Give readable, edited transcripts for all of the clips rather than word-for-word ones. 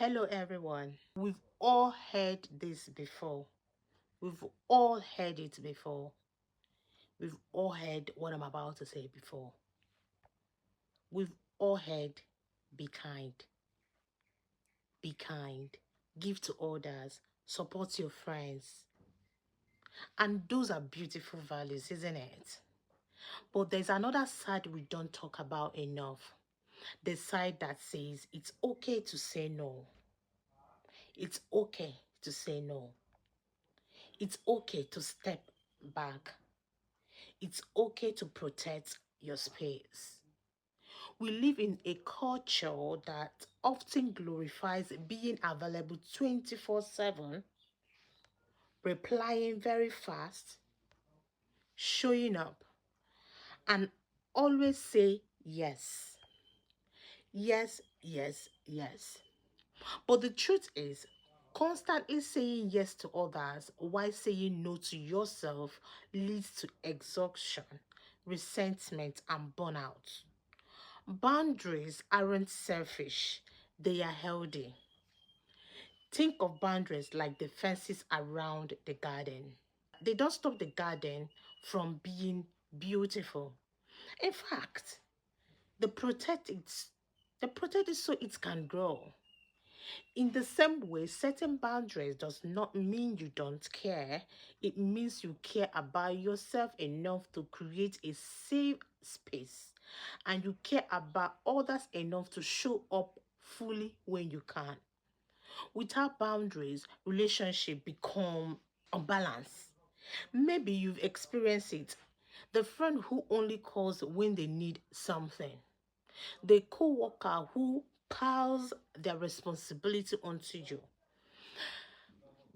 Hello everyone. We've all heard this before. We've all heard it before. We've all heard what I'm about to say before. We've all heard be kind. Be kind. Give to others. Support your friends. And those are beautiful values, isn't it? But there's another side we don't talk about enough. The side that says it's okay to say no. It's okay to say no. It's okay to step back. It's okay to protect your space. We live in a culture that often glorifies being available 24/7, replying very fast, showing up, and always say yes. Yes, yes, yes. But the truth is, constantly saying yes to others while saying no to yourself leads to exhaustion, resentment, and burnout. Boundaries aren't selfish, they are healthy. Think of boundaries like the fences around the garden. They don't stop the garden from being beautiful. In fact, they protect it. They protect it so it can grow. In the same way, setting boundaries does not mean you don't care. It means you care about yourself enough to create a safe space, and you care about others enough to show up fully when you can. Without boundaries, relationships become unbalanced. Maybe you've experienced it. The friend who only calls when they need something. The co-worker who piles their responsibility onto you.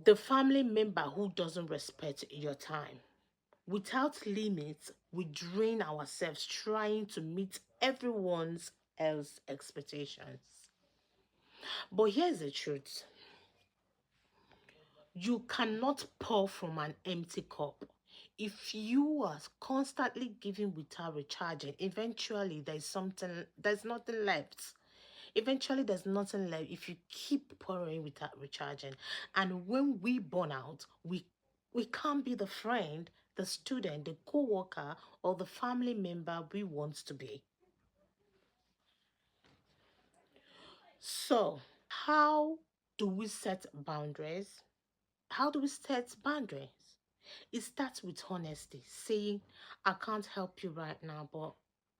The family member who doesn't respect your time. Without limits, we drain ourselves trying to meet everyone's else expectations. But here's the truth. You cannot pour from an empty cup. If you are constantly giving without recharging, eventually there's nothing left. Eventually there's nothing left if you keep pouring without recharging. And when we burn out, we can't be the friend, the student, the co-worker, or the family member we want to be. So, how do we set boundaries? How do we set boundaries? It starts with honesty, saying, I can't help you right now, but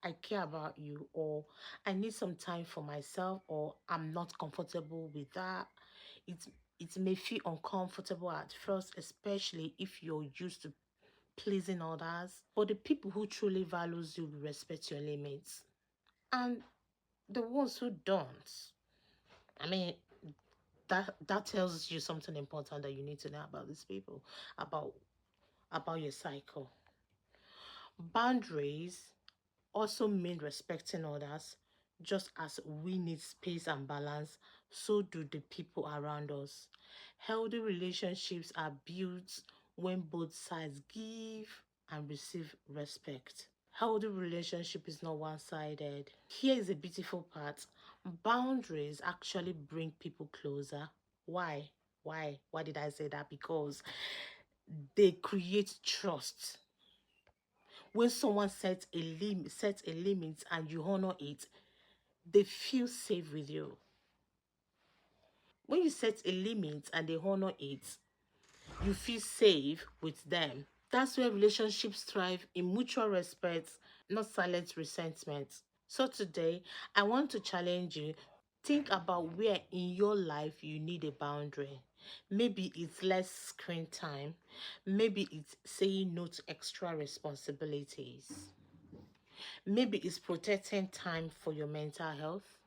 I care about you, or I need some time for myself, or I'm not comfortable with that. It, it may feel uncomfortable at first, especially if you're used to pleasing others. But the people who truly values you will respect your limits. And the ones who don't, I mean, that tells you something important that you need to know about these people, about your cycle. Boundaries also mean respecting others. Just as we need space and balance, so do the people around us. Healthy relationships are built when both sides give and receive respect. Healthy relationship is not one-sided. Here is a beautiful part. Boundaries actually bring people closer. Why? Why did I say that? Because they create trust. When someone sets a limit and you honor it, they feel safe with you. When you set a limit and they honor it, you feel safe with them. That's where relationships thrive in mutual respect, not silent resentment. So today, I want to challenge you. Think about where in your life you need a boundary. Maybe it's less screen time. Maybe it's saying no to extra responsibilities. Maybe it's protecting time for your mental health.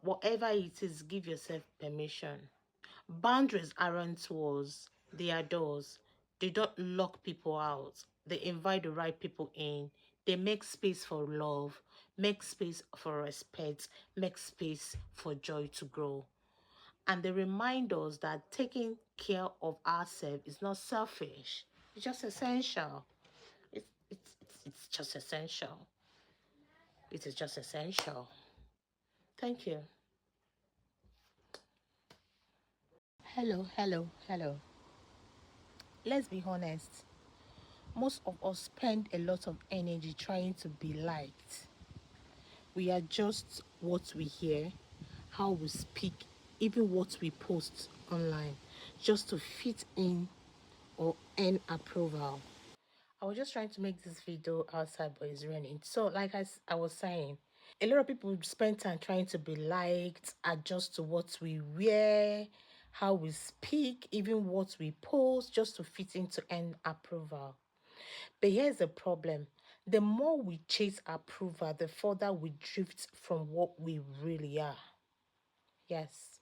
Whatever it is, give yourself permission. Boundaries aren't walls, they are doors. They don't lock people out, they invite the right people in. They make space for love, make space for respect, make space for joy to grow. And they remind us that taking care of ourselves is not selfish, it's just essential. It's just essential. It is just essential. Thank you. Hello. Let's be honest. Most of us spend a lot of energy trying to be liked. We adjust what we hear, how we speak, even what we post online, just to fit in or earn approval. I was just trying to make this video outside, but it's raining. So, I was saying, a lot of people spend time trying to be liked, adjust to what we wear, how we speak, even what we post, just to fit into earn approval. But here's the problem. The more we chase approval, the further we drift from what we really are. Yes.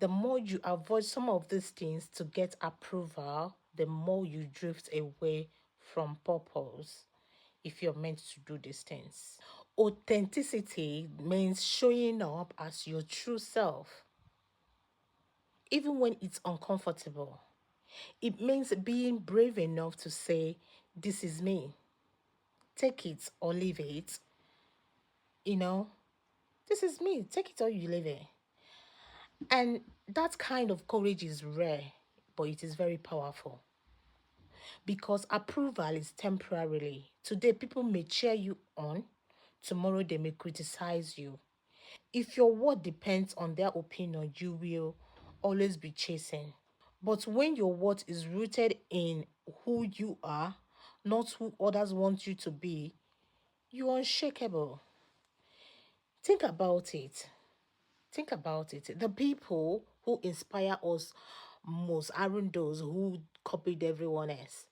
The more you avoid some of these things to get approval, the more you drift away from purpose if you're meant to do these things. Authenticity means showing up as your true self, even when it's uncomfortable. It means being brave enough to say, "This is me. Take it or leave it." You know, this is me. Take it or you leave it. And that kind of courage is rare, but it is very powerful. Because approval is temporarily. Today, people may cheer you on, tomorrow, they may criticize you. If your word depends on their opinion, you will always be chasing. But when your word is rooted in who you are, not who others want you to be, you're unshakable. Think about it. Think about it. The people who inspire us most aren't those who copied everyone else.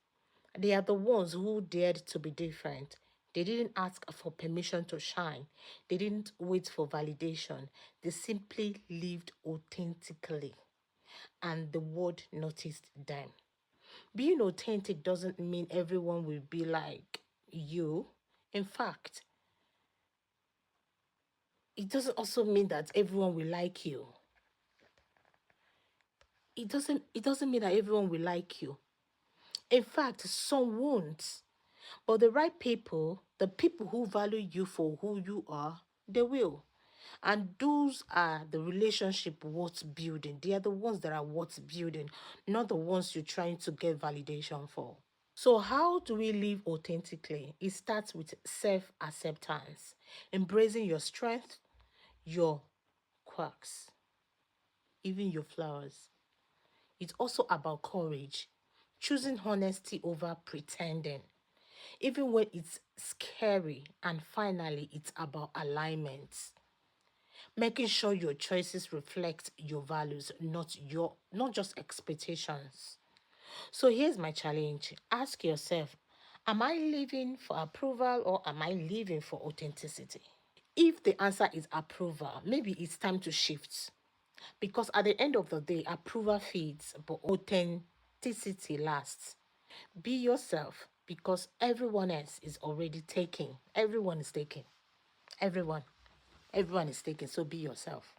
They are the ones who dared to be different. They didn't ask for permission to shine. They didn't wait for validation. They simply lived authentically. And the world noticed them. Being authentic doesn't mean everyone will be like you. In fact, it doesn't also mean that everyone will like you. It doesn't mean that everyone will like you. In fact, some won't. But the right people, the people who value you for who you are, they will. And those are the relationship worth building. They are the ones that are worth building, not the ones you're trying to get validation for. So, how do we live authentically? It starts with self acceptance, embracing your strength, your quirks, even your flaws. It's also about courage, choosing honesty over pretending, even when it's scary. And finally, it's about alignment, making sure your choices reflect your values, not just expectations. So here's my challenge. Ask yourself, am I living for approval or am I living for authenticity? If the answer is approval, maybe it's time to shift. Because at the end of the day, approval fades, but authenticity lasts. Be yourself because everyone else is already taking. Everyone is taking. Everyone. Everyone is taking. So be yourself.